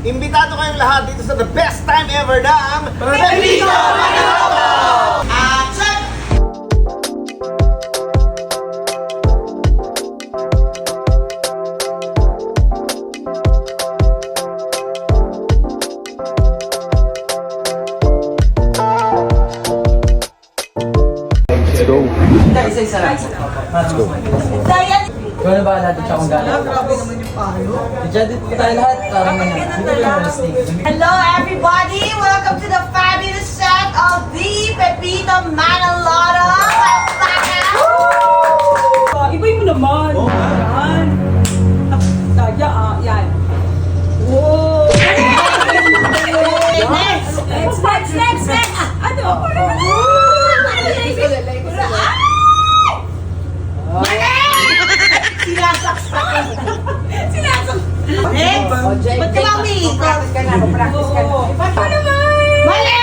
Imbitado kayong lahat dito sa the best time ever ng Pepito Manaloto! Action! Let's go. Isa-isa lang. Let's go. Ikaw na ba natin siya kung gano'n? Grabe naman yung payo. Diyan dito tayo lahat. Parang na. Dito yung mistake. Hello everybody! Welcome to the fabulous set of the Pepito Manaloto! Let's back out! Ibay mo naman. Yan. Saya, yan. Wow. Next. Ano? Sinasaksak! Next! Ba't ka lang umiikot? Practice ka na. Paano naman? Mali!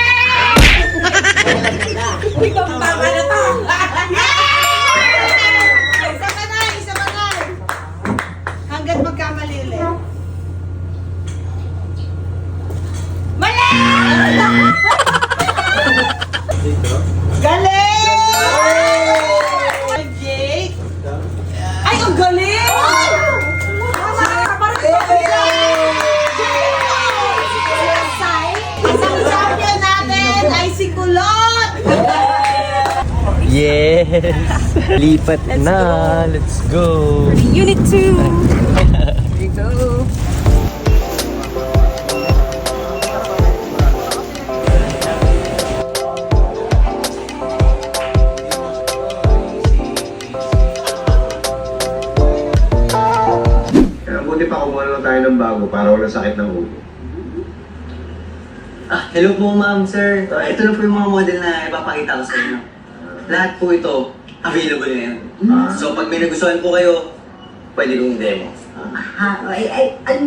Ikaw tama na ta. Isa pa na! Hanggat magkamali ulit. Mali! Galing! Jake! Ay, ang galing! Isang champion natin ay si Kulot! Yes! Lipat na! Let's go! Unit 2. Here you go. Buti pa kumuha lang tayo ng bago para walang sakit ng ulo. Hello po ma'am, sir. Ito na po yung mga model na ipapakita ko sa inyo. Lahat po ito, available ngayon. So pag may nagustuhan po kayo, pwede kong demo. Ano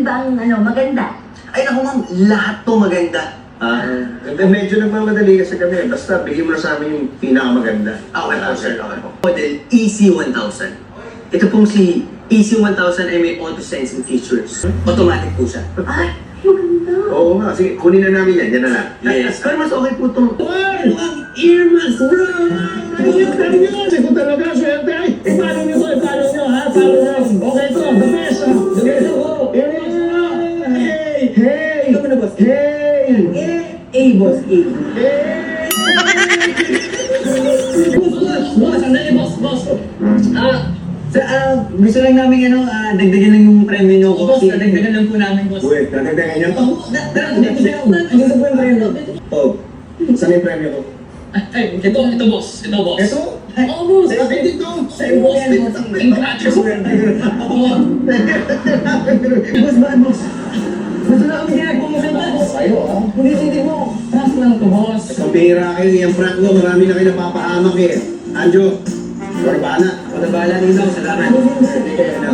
bang maganda? Ay naku ma'am, lahat po maganda. Medyo nagmamadali kasi kami. Basta bigyan mo na sa amin yung pinakamaganda. Okay po sir, okay po. Model EC1000. Ito pong si EC1000 ay may auto-sensing features. Automatic po siya. Ay, maganda. Oo nga, sige, kunin na namin yan. Yan na lang. Yes. Pero mas okay po itong... Earmuffs, bro! Ayun, sagot talaga, swerte ay. Paano nyo ha? Paano nyo? Okay to, the best ha? The best ako. Hey! Ikaw na, boss. Hey! Boss, Hey! Gusto lang namin dagdagan lang yung premyo nyo. Boss, dagdagan lang po namin, boss. Wait, nadagdagan niyo? Ano po yung premyo? Oh, saan yung premyo ko? Ay, ito boss. Ito boss. Ito? Oo, boss. Sa'yo dito! Sa'yo po yan, boss. Boss, bakit boss? Gusto na kami ginagawa mo sa boss. Sa'yo ah. Hindi mo. Trust lang to, boss. Pambira kayo, yung prank mo, marami na kayo napapahamak eh. Anjo, Barbana. Ako na bahala nito. Salamat. Hindi kayo na.